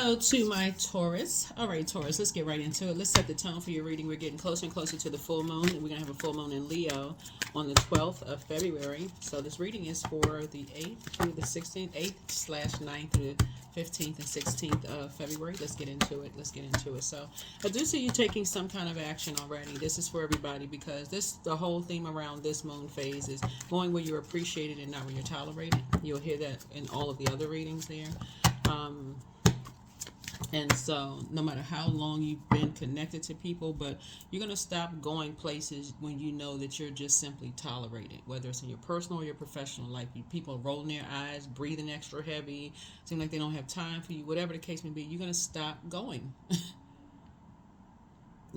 Hello to my Taurus. All right, Taurus, let's get right into it. Let's set the tone for your reading. We're getting closer and closer to the full moon. We're going to have a full moon in Leo on the 12th of February. So this reading is for the 8th through the 16th, 8/9 through the 15th and 16th of February. Let's get into it. So I do see you taking some kind of action already. This is for everybody because the whole theme around this moon phase is going where you're appreciated and not where you're tolerated. You'll hear that in all of the other readings there. And so no matter how long you've been connected to people, but you're going to stop going places when you know that you're just simply tolerated, whether it's in your personal or your professional life. People rolling their eyes, breathing extra heavy, seem like they don't have time for you, whatever the case may be, you're going to stop going.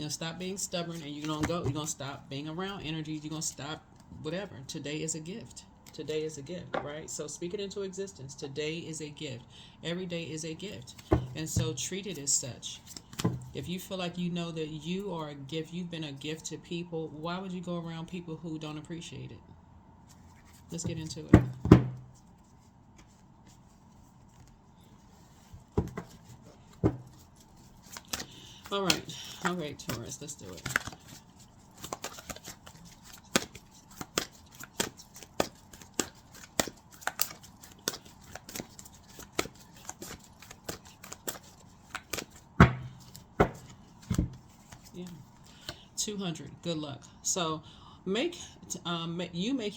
Stop being stubborn, and you're going to go. You're going to stop being around energies. You're going to stop whatever. Today is a gift. Today is a gift, right? So speak it into existence. Today is a gift. Every day is a gift. And so treat it as such. If you feel like you know that you are a gift, you've been a gift to people, why would you go around people who don't appreciate it? Let's get into it. All right, Taurus, let's do it. Yeah. 200. Good luck. So make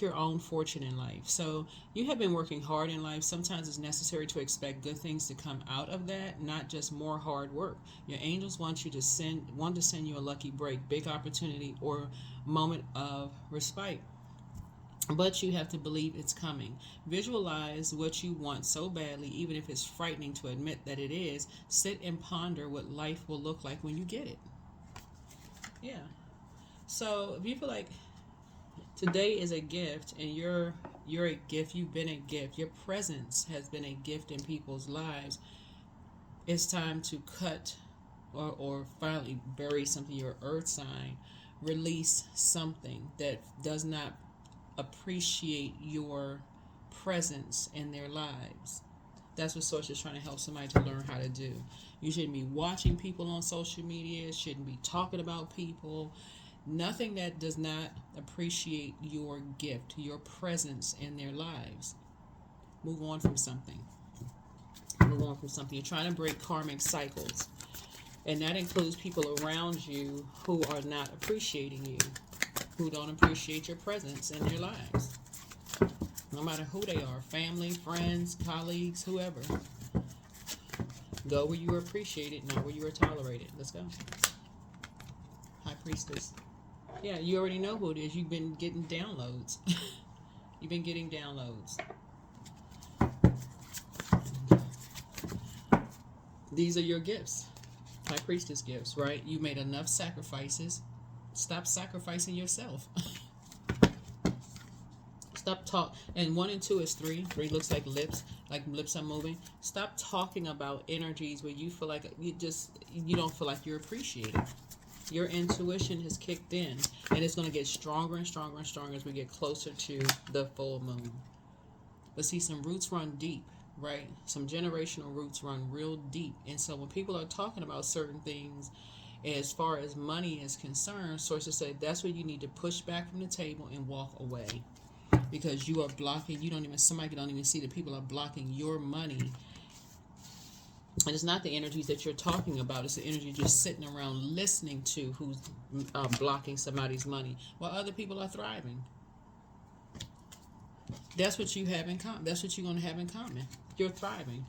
your own fortune in life. So you have been working hard in life. Sometimes it's necessary to expect good things to come out of that, not just more hard work. Your angels want to send you a lucky break, big opportunity, or moment of respite. But you have to believe it's coming. Visualize what you want so badly, even if it's frightening to admit that it is. Sit and ponder what life will look like when you get it. Yeah. So if you feel like today is a gift and you're a gift, you've been a gift, your presence has been a gift in people's lives, it's time to cut or finally bury something, your earth sign, release something that does not appreciate your presence in their lives. That's what Source is trying to help somebody to learn how to do. You shouldn't be watching people on social media, shouldn't be talking about people. Nothing that does not appreciate your gift, your presence in their lives. Move on from something. You're trying to break karmic cycles. And that includes people around you who are not appreciating you, who don't appreciate your presence in their lives. No matter who they are, family, friends, colleagues, whoever. Go where you are appreciated, not where you are tolerated. Let's go. High Priestess. Yeah, you already know who it is. You've been getting downloads. These are your gifts. High Priestess gifts, right? You made enough sacrifices. Stop sacrificing yourself. Stop talk. And 1 and 2 is 3. 3 looks like lips are moving. Stop talking about energies where you feel like you don't feel like you're appreciated. Your intuition has kicked in, and it's going to get stronger and stronger and stronger as we get closer to the full moon. But see, some roots run deep, right? Some generational roots run real deep. And so when people are talking about certain things, as far as money is concerned, sources say that's where you need to push back from the table and walk away. Because you are blocking, somebody don't even see that people are blocking your money. And it's not the energies that you're talking about. It's the energy just sitting around listening to who's blocking somebody's money while other people are thriving. That's what you have in common. That's what you're going to have in common. You're thriving.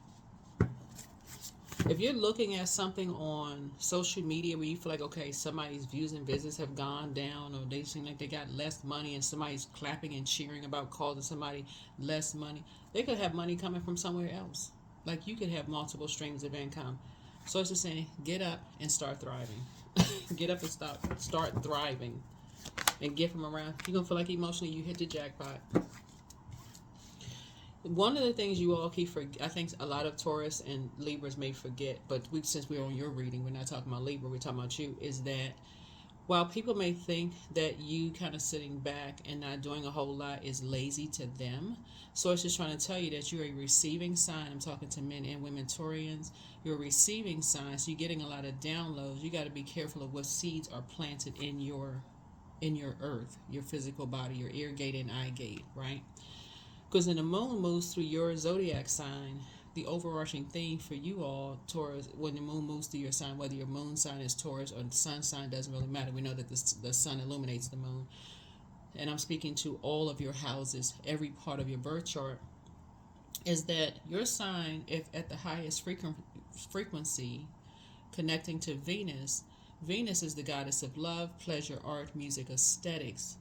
If you're looking at something on social media where you feel like, okay, somebody's views and visits have gone down, or they seem like they got less money, and somebody's clapping and cheering about causing somebody less money, they could have money coming from somewhere else. Like you could have multiple streams of income. So it's just saying, get up and start thriving. Get up and start thriving, and get from around. You're gonna feel like emotionally you hit the jackpot. One of the things you all I think a lot of Taurus and Libras may forget, but since we're on your reading, we're not talking about Libra, we're talking about you, is that While people may think that you kind of sitting back and not doing a whole lot is lazy to them, Source is trying to tell you that you're a receiving sign. I'm talking to men and women Taurians. You're a receiving sign, so you're getting a lot of downloads. You got to be careful of what seeds are planted in your earth, your physical body, your ear gate and eye gate, right? Because when the moon moves through your zodiac sign, the overarching theme for you all, Taurus, when the moon moves through your sign, whether your moon sign is Taurus or the sun sign, doesn't really matter. We know that the sun illuminates the moon. And I'm speaking to all of your houses, every part of your birth chart, is that your sign, if at the highest frequency, connecting to Venus, Venus is the goddess of love, pleasure, art, music, aesthetics.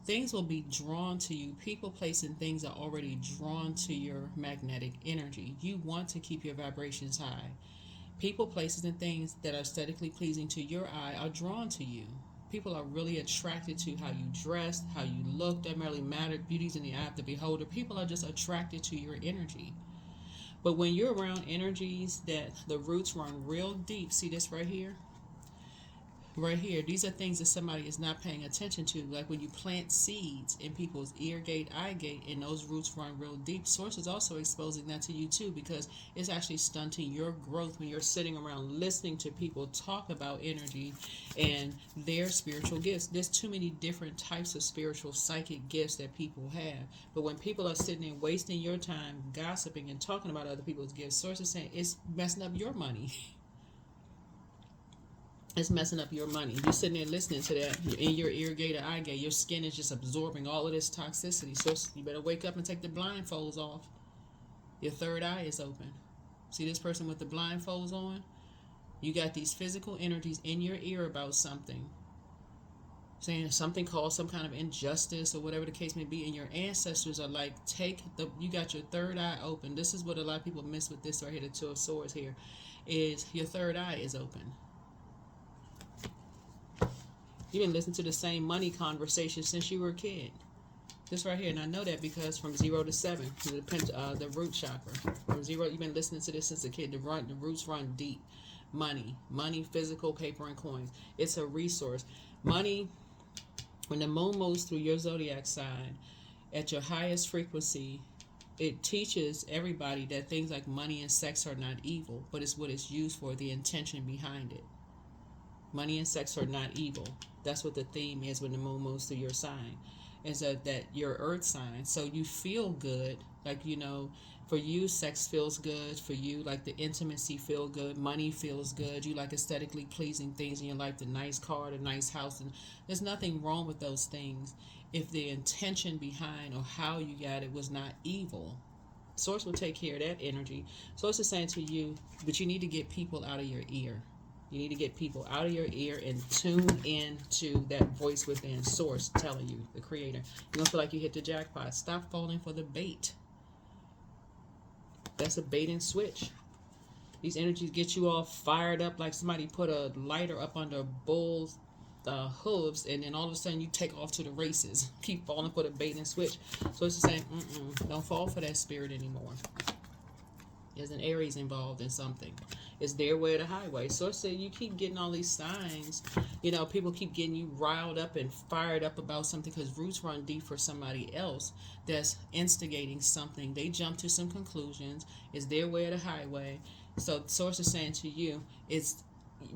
Things will be drawn to you. People, place, and things are already drawn to your magnetic energy. You want to keep your vibrations high. People, places, and things that are aesthetically pleasing to your eye are drawn to you. People are really attracted to how you dress, how you look. Doesn't really matter. Beauty's in the eye of the beholder. People are just attracted to your energy. But when you're around energies that the roots run real deep, see this right here? Right here, these are things that somebody is not paying attention to. Like when you plant seeds in people's ear gate, eye gate, and those roots run real deep. Source is also exposing that to you too, because it's actually stunting your growth when you're sitting around listening to people talk about energy and their spiritual gifts. There's too many different types of spiritual psychic gifts that people have. But when people are sitting there wasting your time gossiping and talking about other people's gifts, Source is saying it's messing up your money. It's messing up your money. You're sitting there listening to that in your ear gate or eye gate. Your skin is just absorbing all of this toxicity. So you better wake up and take the blindfolds off. Your third eye is open. See this person with the blindfolds on? You got these physical energies in your ear about something. Saying something called some kind of injustice or whatever the case may be. And your ancestors are like, you got your third eye open. This is what a lot of people miss with this right here, the Two of Swords here, is your third eye is open. You've been listening to the same money conversation since you were a kid. This right here, and I know that because from 0 to 7, the root chakra. From 0, you've been listening to this since a kid. The roots run deep. Money, physical, paper, and coins. It's a resource. Money, when the moon moves through your zodiac sign, at your highest frequency, it teaches everybody that things like money and sex are not evil, but it's what it's used for, the intention behind it. Money and sex are not evil. That's what the theme is when the moon moves through your sign. Is that your earth sign. So you feel good. Like, for you, sex feels good. For you, like the intimacy feel good. Money feels good. You like aesthetically pleasing things in your life. The nice car, the nice house. And there's nothing wrong with those things if the intention behind or how you got it was not evil. Source will take care of that energy. Source is saying to you, but you need to get people out of your ear. You need to get people out of your ear and tune in to that voice within, Source telling you, the creator. You're going to feel like you hit the jackpot. Stop falling for the bait. That's a bait and switch. These energies get you all fired up like somebody put a lighter up under a bull's hooves, and then all of a sudden you take off to the races. Keep falling for the bait and switch. So it's just saying, don't fall for that spirit anymore. There's an Aries involved in something. It's their way or the highway. So I say you keep getting all these signs. People keep getting you riled up and fired up about something because roots run deep for somebody else that's instigating something. They jump to some conclusions. It's their way or the highway. So the Source is saying to you,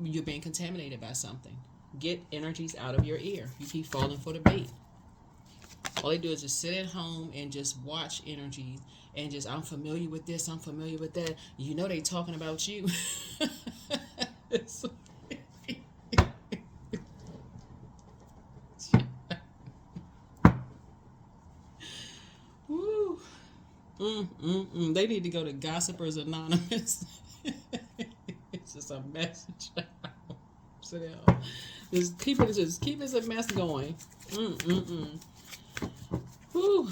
you're being contaminated by something. Get energies out of your ear. You keep falling for the bait. All they do is just sit at home and just watch energies and just, I'm familiar with this, I'm familiar with that. They talking about you. Woo. They need to go to Gossipers Anonymous. It's just a message. Sit down. Just keep it a mess going. Whew.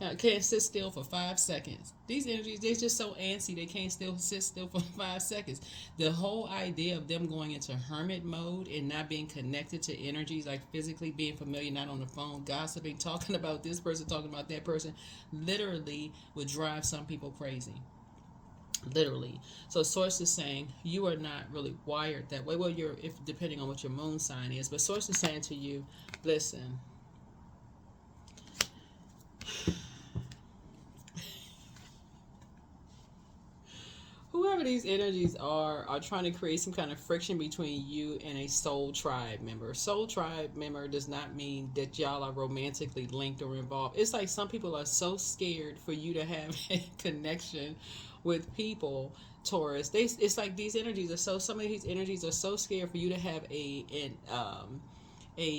I can't sit still for 5 seconds. These energies, they're just so antsy, they can't sit still for 5 seconds. The whole idea of them going into hermit mode and not being connected to energies, like physically being familiar, not on the phone, gossiping, talking about this person, talking about that person, literally would drive some people crazy. literally. So source is saying you are not really wired that way. Well, you're, if depending on what your moon sign is, but source is saying to you, listen, whoever these energies are trying to create some kind of friction between you and a soul tribe member. Soul tribe member does not mean that y'all are romantically linked or involved. It's like some people are so scared for you to have a connection with people. Taurus, it's like these energies are so. Some of these energies are so scared for you to have a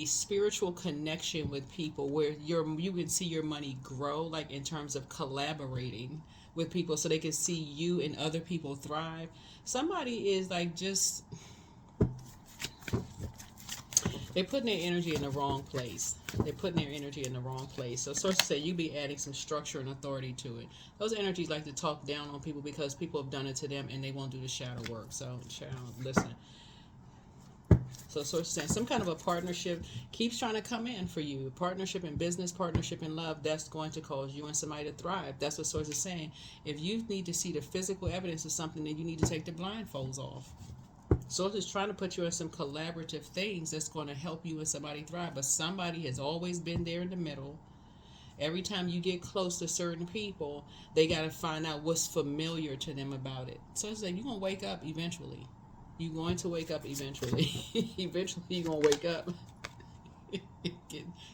spiritual connection with people where you can see your money grow, like in terms of collaborating with people so they can see you and other people thrive. Somebody is like just, they're putting their energy in the wrong place. They're putting their energy in the wrong place. So sources say you be adding some structure and authority to it. Those energies like to talk down on people because people have done it to them and they won't do the shadow work. So child, listen. So sources saying some kind of a partnership keeps trying to come in for you. Partnership in business, partnership in love, that's going to cause you and somebody to thrive. That's what source is saying. If you need to see the physical evidence of something, then you need to take the blindfolds off. So it's trying to put you in some collaborative things that's going to help you and somebody thrive. But somebody has always been there in the middle. Every time you get close to certain people, they got to find out what's familiar to them about it. So it's like you're going to wake up eventually. You're going to wake up eventually. Eventually you're going to wake up.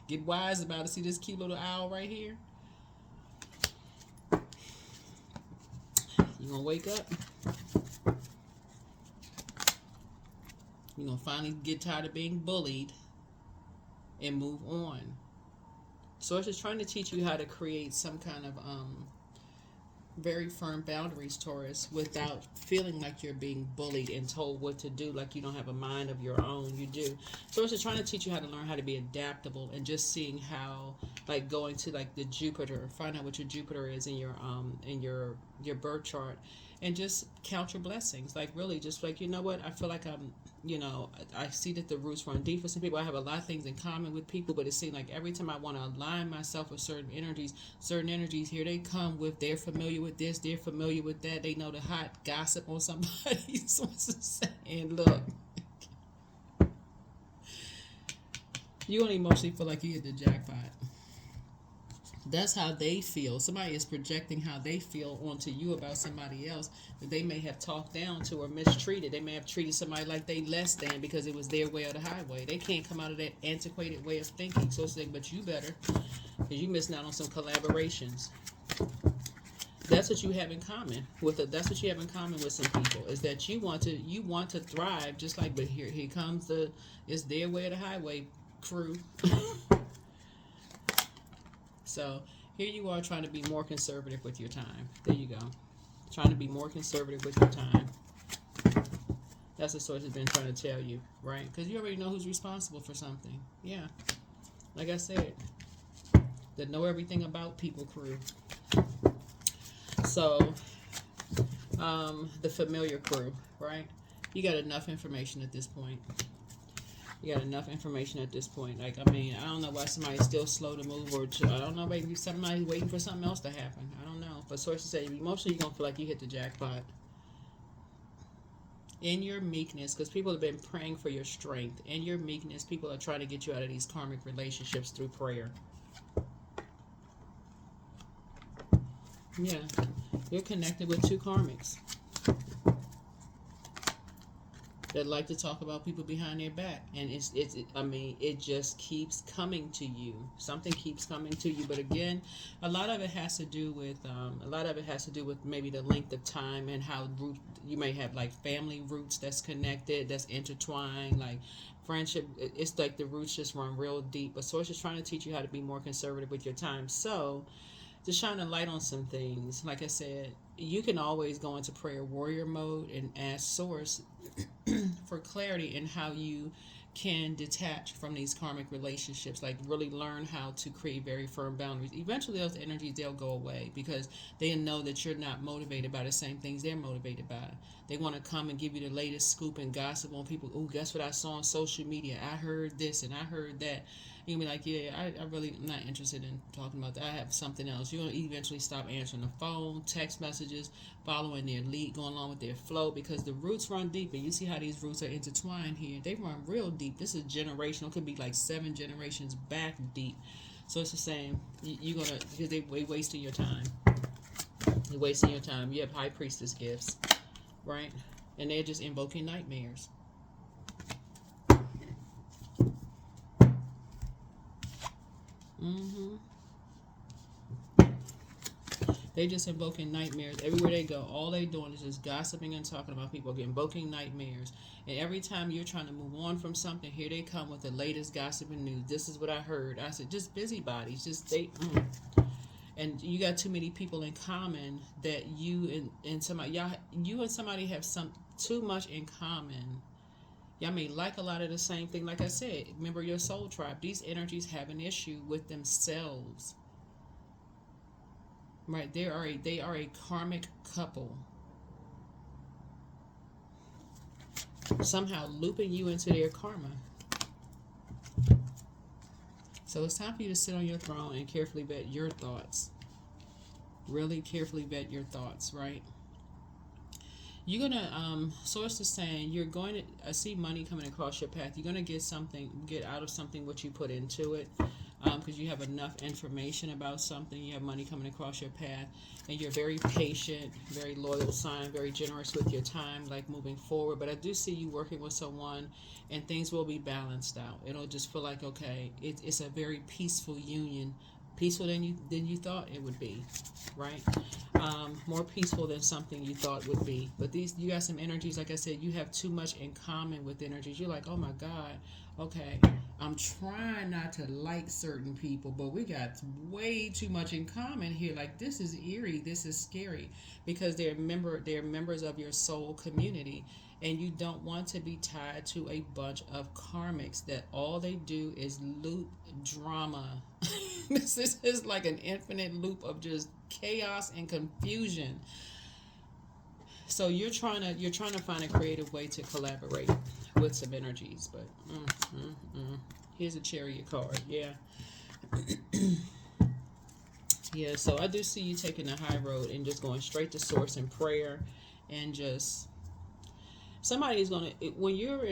get wise about it. See this cute little owl right here? You're going to wake up. You're going to finally get tired of being bullied and move on. So it's just trying to teach you how to create some kind of very firm boundaries, Taurus, without feeling like you're being bullied and told what to do, like you don't have a mind of your own. You do. So it's just trying to teach you how to learn how to be adaptable and just seeing how, like going to like the Jupiter, find out what your Jupiter is in your birth chart, and just count your blessings. Like really, just like, you know what, I feel like I see that the roots run deep for some people. I have a lot of things in common with people, but it seems like every time I want to align myself with certain energies, here they come with, they're familiar with this, they're familiar with that, they know the hot gossip on somebody. So saying, look, you don't emotionally feel like you hit the jackpot. That's how they feel. Somebody is projecting how they feel onto you about somebody else that they may have talked down to or mistreated. They may have treated somebody like they less than because it was their way or the highway. They can't come out of that antiquated way of thinking. So it's like, but you better, because you missing out on some collaborations. That's what you have in common with it. That's what you have in common with some people, is that you want to thrive, just like, but here comes it's their way or the highway crew. So here you are trying to be more conservative with your time. There you go. Trying to be more conservative with your time. That's what source has been trying to tell you, right? Because you already know who's responsible for something. Yeah. Like I said, the know everything about people crew. So, the familiar crew, right? You got enough information at this point. You got enough information at this point. Like, I mean, I don't know why somebody's still slow to move, or I don't know, maybe somebody's waiting for something else to happen. I don't know. But sources say emotionally you're going to feel like you hit the jackpot. In your meekness, because people have been praying for your strength. In your meekness, people are trying to get you out of these karmic relationships through prayer. Yeah. You're connected with two karmics that like to talk about people behind their back, and it just keeps coming to you. Something keeps coming to you, but again, a lot of it has to do with maybe the length of time and how you may have like family roots that's connected, that's intertwined, like friendship. It's like the roots just run real deep. But Source is trying to teach you how to be more conservative with your time. So to shine a light on some things, like I said, you can always go into prayer warrior mode and ask Source for clarity in how you can detach from these karmic relationships, like really learn how to create very firm boundaries. Eventually those energies, they'll go away because they know that you're not motivated by the same things they're motivated by. They want to come and give you the latest scoop and gossip on people. Oh, guess what I saw on social media? I heard this and I heard that. You'll be like, yeah, I really am not interested in talking about that. I have something else. You're going to eventually stop answering the phone, text messages, following their lead, going along with their flow, because the roots run deep. And you see how these roots are intertwined here. They run real deep. This is generational. It could be like 7 generations back deep. So it's the same. You're going to, because they're wasting your time. You're wasting your time. You have high priestess gifts, right? And they're just invoking nightmares. Mm-hmm. They just invoking nightmares everywhere they go. All they doing is just gossiping and talking about people, invoking nightmares. And every time you're trying to move on from something, here they come with the latest gossiping news. This is what I heard. I said, just busybodies. Just they. And you got too many people in common that and somebody, you and somebody have too much in common. Y'all may like a lot of the same thing. Like I said, remember your soul tribe. These energies have an issue with themselves. Right? They are a karmic couple. Somehow looping you into their karma. So it's time for you to sit on your throne and carefully vet your thoughts. Really carefully vet your thoughts, right? You're gonna source is saying you're going to I see money coming across your path. You're gonna get out of something what you put into it, because you have enough information about something. You have money coming across your path, and you're very patient, very loyal sign, very generous with your time, like moving forward. But I do see you working with someone, and things will be balanced out. It'll just feel like, okay, it's a very peaceful union, peaceful than you thought it would be, right? More peaceful than something you thought would be. But you got some energies, like I said, you have too much in common with energies. You're like, oh my God, okay, I'm trying not to like certain people, but we got way too much in common here. Like, this is eerie, this is scary, because they're members of your soul community, and you don't want to be tied to a bunch of karmics that all they do is loop drama. This is like an infinite loop of just chaos and confusion. So you're trying to find a creative way to collaborate with some energies, but here's a Chariot card. Yeah. Yeah, so I do see you taking the high road and just going straight to source in prayer, and just somebody's gonna, when you're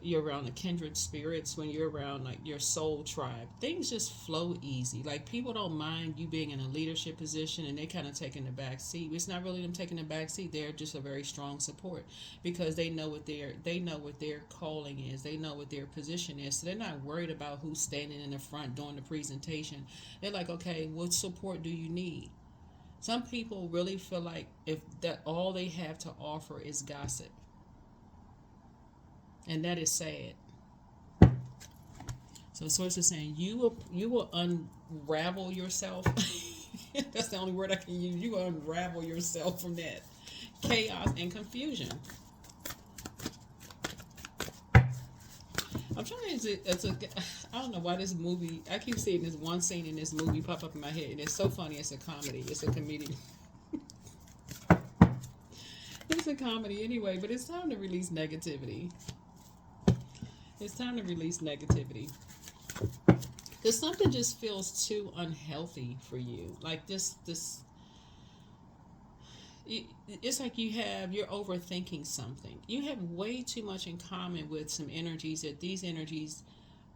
you're around the kindred spirits, when you're around like your soul tribe, things just flow easy. Like, people don't mind you being in a leadership position, and they kind of taking the back seat. It's not really them taking the back seat. They're just a very strong support, because they know what their calling is. They know what their position is. So they're not worried about who's standing in the front doing the presentation. They're like, okay, what support do you need? Some people really feel like if that all they have to offer is gossip. And that is sad. So Source is saying you will unravel yourself. That's the only word I can use. You will unravel yourself from that chaos and confusion. I'm trying to. I don't know why this movie. I keep seeing this one scene in this movie pop up in my head, and it's so funny. It's a comedy. It's a comedian. It's a comedy anyway, but it's time to release negativity. It's time to release negativity. Because something just feels too unhealthy for you. Like this. It's like you're overthinking something. You have way too much in common with some energies, that these energies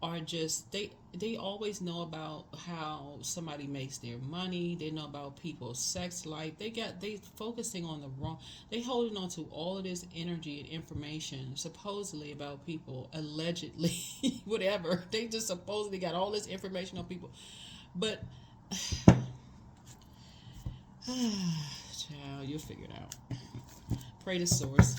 are just, they always know about how somebody makes their money. They know about people's sex life. They focusing on the wrong, they holding on to all of this energy and information supposedly about people, allegedly. Whatever, they just supposedly got all this information on people, but child, you'll figure it out. Pray to source.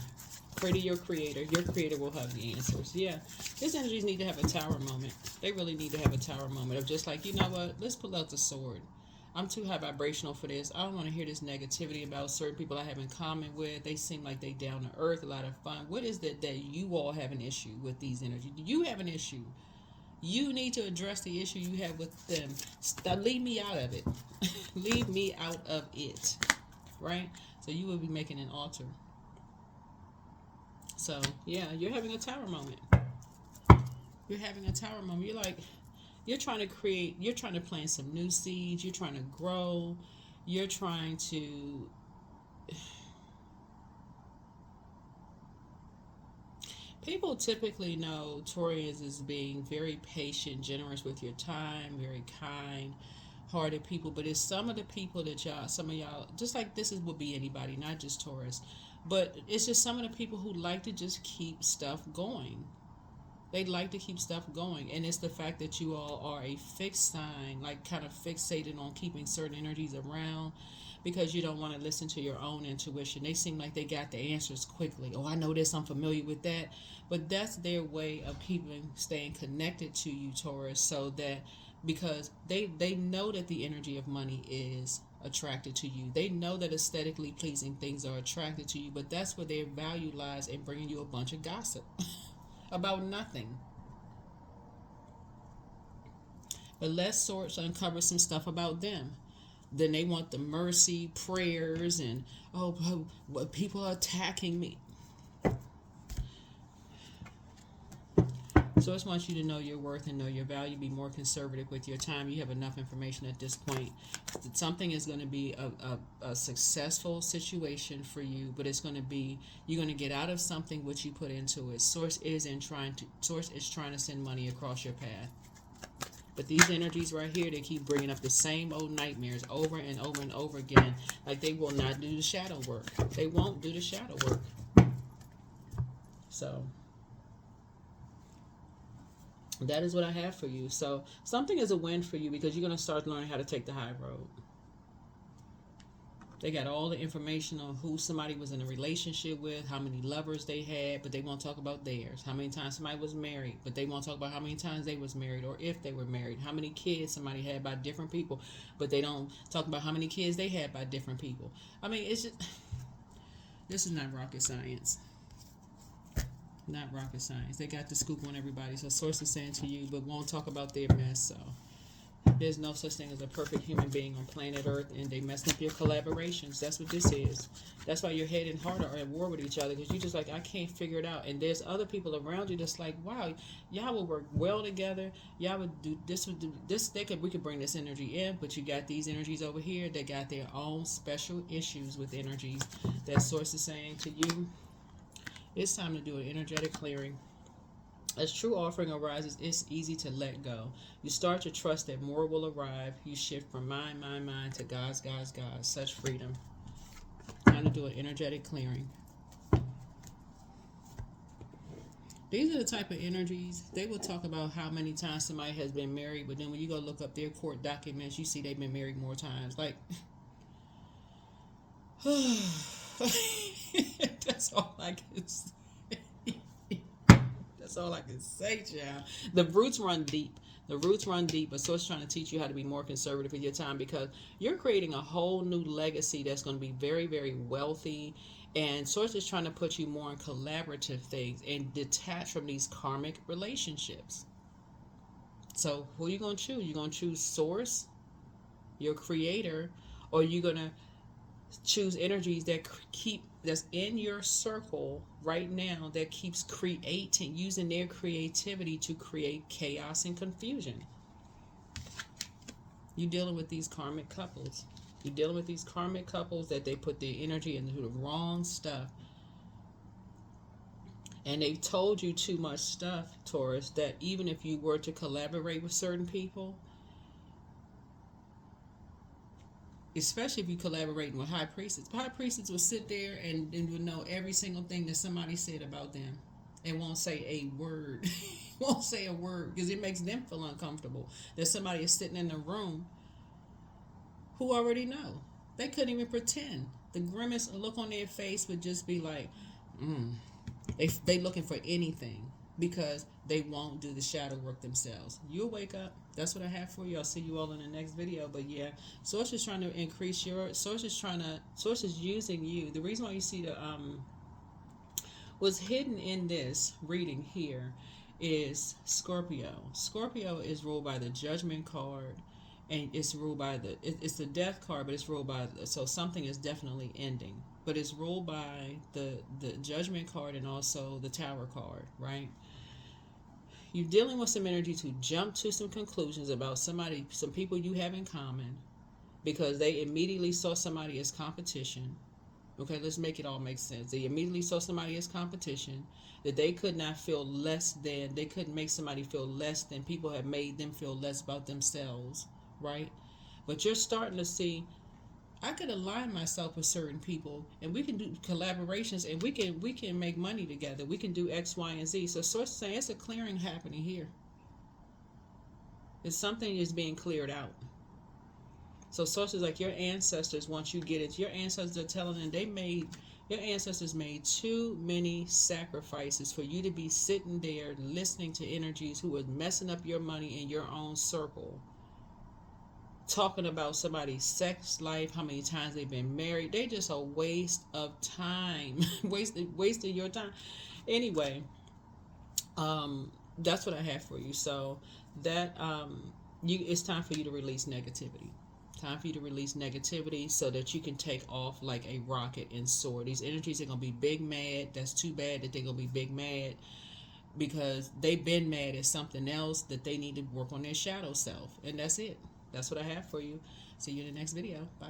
Pray to your creator. Your creator will have the answers. Yeah. These energies need to have a tower moment. They really need to have a tower moment of just like, you know what? Let's pull out the sword. I'm too high vibrational for this. I don't want to hear this negativity about certain people I have in common with. They seem like they down to earth, a lot of fun. What is it that you all have an issue with these energies? Do you have an issue? You need to address the issue you have with them. Leave me out of it. Leave me out of it. Right? So you will be making an altar. So, yeah, you're having a tower moment. You're having a tower moment. You're like, you're trying to create, you're trying to plant some new seeds, you're trying to grow, you're trying to, people typically know Taurians as being very patient, generous with your time, very kind hearted people, but it's some of the people that y'all, some of y'all, just like this is would be anybody, not just Taurus, but it's just some of the people who like to just keep stuff going. They like to keep stuff going, and it's the fact that you all are a fixed sign, like kind of fixated on keeping certain energies around because you don't want to listen to your own intuition. They seem like they got the answers quickly. Oh, I know this, I'm familiar with that. But that's their way of staying connected to you, Taurus, so that because they know that the energy of money is attracted to you. They know that aesthetically pleasing things are attracted to you, but that's where their value lies in bringing you a bunch of gossip about nothing. But let's sort uncover some stuff about them. Then they want the mercy prayers and people are attacking me. So I just want you to know your worth and know your value. Be more conservative with your time. You have enough information at this point. Something is going to be a successful situation for you, but it's going to be, you're going to get out of something what you put into it. Source is trying to send money across your path. But these energies right here, they keep bringing up the same old nightmares over and over and over again. Like they will not do the shadow work. They won't do the shadow work. So that is what I have for you. So something is a win for you because you're going to start learning how to take the high road. They got all the information on who somebody was in a relationship with, how many lovers they had, but they won't talk about theirs. How many times somebody was married, but they won't talk about how many times they was married or if they were married. How many kids somebody had by different people, but they don't talk about how many kids they had by different people. I mean, it's just, this is not rocket science. Not rocket science. They got the scoop on everybody. So source is saying to you, but won't talk about their mess. So there's no such thing as a perfect human being on planet Earth, and they messing up your collaborations. That's what this is. That's why your head and heart are at war with each other, because you're just like, I can't figure it out. And there's other people around you that's like, wow, y'all would work well together. Y'all would do this. Would do this. We could bring this energy in, but you got these energies over here that got their own special issues with energies. That source is saying to you, it's time to do an energetic clearing. As true offering arises, it's easy to let go. You start to trust that more will arrive. You shift from mind to God's. Such freedom. Time to do an energetic clearing. These are the type of energies, they will talk about how many times somebody has been married, but then when you go look up their court documents, you see they've been married more times. Like, that's all I can say. That's all I can say, child. The roots run deep. But so it's trying to teach you how to be more conservative with your time, because you're creating a whole new legacy that's going to be very, very wealthy. And Source is trying to put you more in collaborative things and detach from these karmic relationships. So who are you going to choose? You're going to choose Source, your creator, or you're going to choose energies that that's in your circle right now that keeps using their creativity to create chaos and confusion. You're dealing with these karmic couples. That they put their energy into the wrong stuff. And they've told you too much stuff, Taurus, that even if you were to collaborate with certain people, especially if you collaborating with high priestess will sit there and would know every single thing that somebody said about them and won't say a word. Won't say a word because it makes them feel uncomfortable that somebody is sitting in the room who already know. They couldn't even pretend. The grimace look on their face would just be like, they looking for anything because they won't do the shadow work themselves. You'll wake up. That's what I have for you. I'll see you all in the next video. But yeah, Source is trying to increase Source is using you. The reason why you see the what's hidden in this reading here is Scorpio. Scorpio is ruled by the Judgment card, and it's ruled by it's the Death card, but it's ruled by so something is definitely ending. But it's ruled by the Judgment card and also the Tower card, right? You're dealing with some energy to jump to some conclusions about somebody, some people you have in common, because they immediately saw somebody as competition. Okay, let's make it all make sense. They immediately saw somebody as competition, that they could not feel less than, they couldn't make somebody feel less than. People have made them feel less about themselves, right? But you're starting to see, I could align myself with certain people, and we can do collaborations, and we can make money together. We can do X, Y, and Z. So source is saying it's a clearing happening here. It's something is being cleared out. So sources like your ancestors, once you get it, your ancestors are telling them your ancestors made too many sacrifices for you to be sitting there listening to energies who are messing up your money in your own circle, talking about somebody's sex life, how many times they've been married. They just a waste of time, wasting your time. Anyway, that's what I have for you. So that it's time for you to release negativity. Time for you to release negativity so that you can take off like a rocket and soar. These energies are going to be big mad. That's too bad that they're going to be big mad, because they've been mad at something else that they need to work on their shadow self. And that's it. That's what I have for you. See you in the next video. Bye.